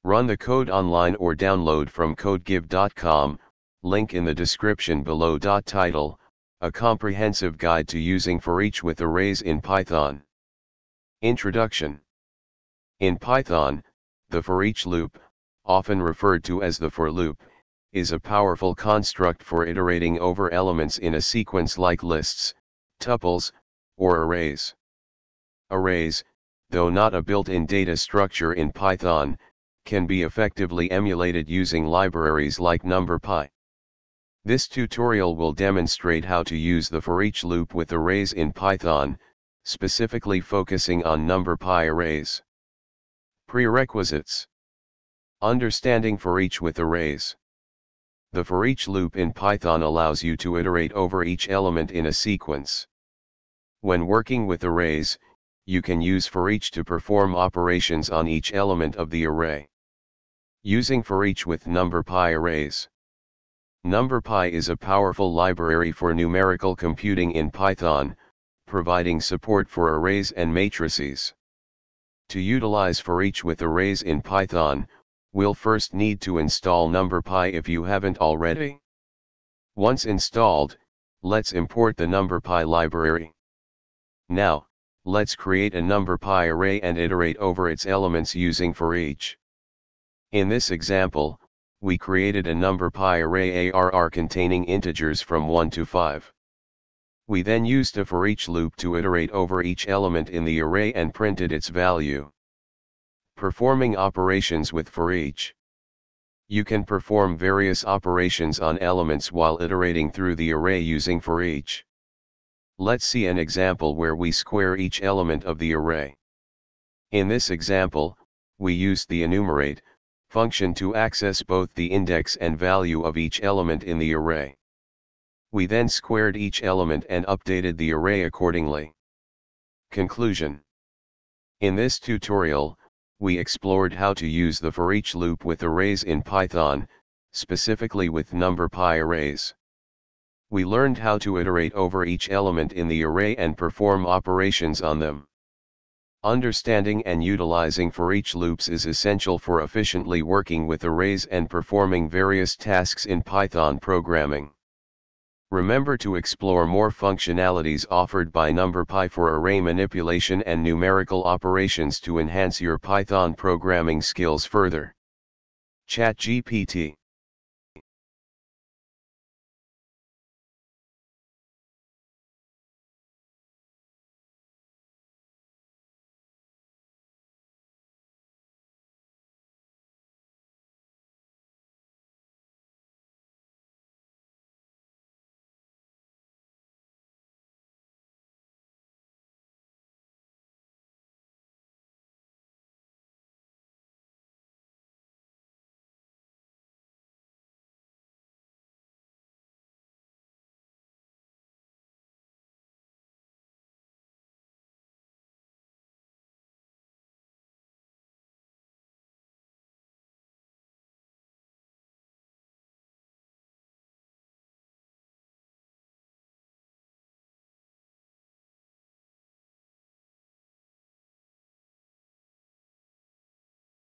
Run the code online or download from codegive.com, link in the description below. Title: A Comprehensive Guide to Using foreach with Arrays in Python. Introduction. In Python, the foreach loop, often referred to as the for loop, is a powerful construct for iterating over elements in a sequence like lists, tuples, or arrays. Arrays, though not a built-in data structure in Python, can be effectively emulated using libraries like numpy. This tutorial will demonstrate how to use the foreach loop with arrays in Python, specifically focusing on numpy arrays. Prerequisites. Understanding foreach with arrays. The foreach loop in Python allows you to iterate over each element in a sequence. When working with arrays, you can use foreach to perform operations on each element of the array. Using foreach with numpy arrays. Numpy is a powerful library for numerical computing in Python, providing support for arrays and matrices. To utilize foreach with arrays in Python, we'll first need to install numpy if you haven't already. Once installed, let's import the numpy library. Now, let's create a numpy array and iterate over its elements using foreach. In this example, we created a numpy array arr containing integers from 1 to 5. We then used a foreach loop to iterate over each element in the array and printed its value. Performing operations with foreach. You can perform various operations on elements while iterating through the array using foreach. Let's see an example where we square each element of the array. In this example, we used the enumerate function to access both the index and value of each element in the array. We then squared each element and updated the array accordingly. Conclusion. In this tutorial, we explored how to use the foreach loop with arrays in Python, specifically with numpy arrays. We learned how to iterate over each element in the array and perform operations on them. Understanding and utilizing foreach loops is essential for efficiently working with arrays and performing various tasks in Python programming. Remember to explore more functionalities offered by numpy for array manipulation and numerical operations to enhance your Python programming skills further. ChatGPT.